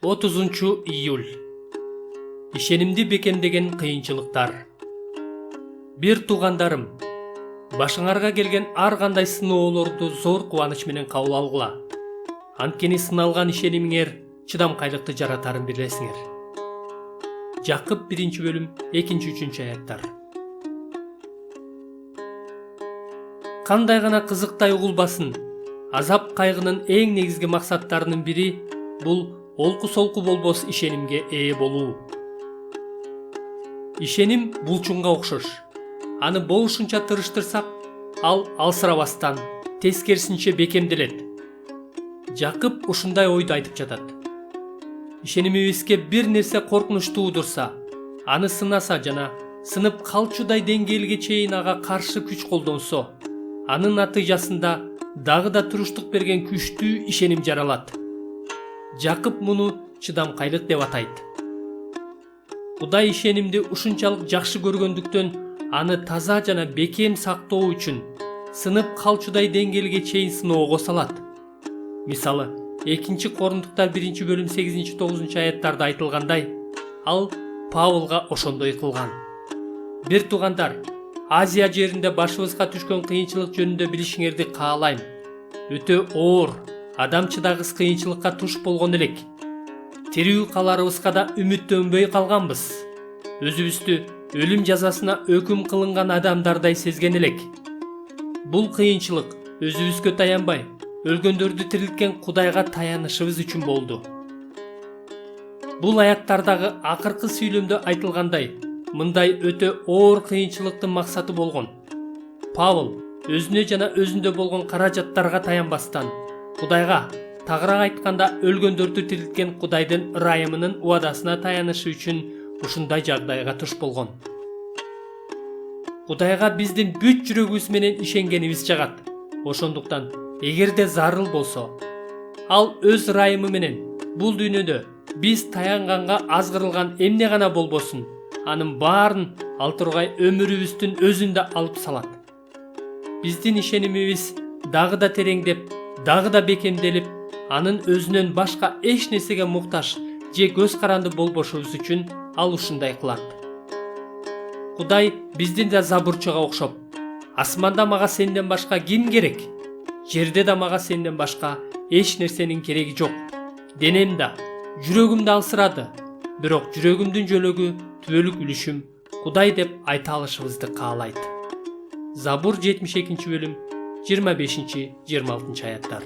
30-iyul. Ишенимди бекемдеген кыйынчылыктар. Бир туугандарым, башыңарга келген ар кандай сыноолорду зор кубаныч менен кабыл алгыла. Анткени сыналган ишенимиңер чыдамкайлыкты жаратарын билесиңер. Жакып 1-бөлүм 2-3 аяттар. Кандай гана кызыктай угулбасын, азап кайгынын эң негизги максаттарынын бири бул олку-солку болбос ишенимге ээ болуу. Ишеним булчунга окшош. Аны болушунча тырыштырсак, ал алсырабастан, тескерисинче бекемделет. Жакып ушундай ойду айтып жатат. Ишенимибизге бир нерсе коркунуч туудурса, аны сынаса жана сынып калчудай деңгээлге чейин ага каршы күч колдонсо, анын натыйжасында дагы да туруштук берген күчтүү ишеним жаралат. Жакып муну чыдамкайлык деп атайт. Кудай ишенимди ушунчалык жакшы көргөндүктөн аны таза жана бекем сактоо үчүн сынып калчудай деңгээлге чейин сыноого салат. Мисалы, 2-Корундуктар 1-бөлүм 8-9 аяттарда айтылгандай, ал Павылга ошондой кылган. Бир туугандар, Азия жеринде башыбызга түшкөн кыйынчылык жөнүндө билишиңерди каалайм. Өтө оор, адам чыдагыс кыйынчылыкка туш болгон элек. Тирүү каларыбызга да үмүттөнбөй калганбыз. Өзүбүздү өлүм жазасына өкүм кылынган адамдардай сезген элек. Бул кыйынчылык өзүбүзгө таянбай, өлгөндөрдү тирилткен Кудайга таянышыбыз үчүн болду. Бул аяттардагы акыркы сүйлөмдө айтылгандай, мындай өтө оор кыйынчылыктын максаты болгон. Павыл өзүнө жана өзүндө болгон каражаттарга таянбастан, Кудайга, тагыраак айтканда өлгөндөрдү тирилткен Кудайдын ырайымынын убадасына таянышы үчүн ушундай жагдайга туш болгон. Кудайга биздин бүт жүрөгүбүз менен ишенгенибиз жагат. Ошондуктан, эгерде зарыл болсо, ал өз ырайымы менен бул дүйнөдө биз таянганга азгырылган эмне гана болбосун, анын баарын ал тургай өмүрүбүздүн өзүндө алып салат. Биздин ишенимибиз дагы да тереңдеп, дагы да бекемделип, анын өзүнөн башка эч нерсеге муктаж же көз каранды болбошубуз үчүн ал ушундай кылат. Кудай биздин да забурчуга окшоп, асманда мага сенден башка ким керек? Жерде да мага сенден башка эч нерсенин кереги жок. Денем да, жүрөгүм да алсырады, бирок жүрөгүмдүн жөлөгү, түбөлүк үлүшүм Кудай деп айта алышыбызды каалайт. Забур 72-бөлүм 25-26 аяттар.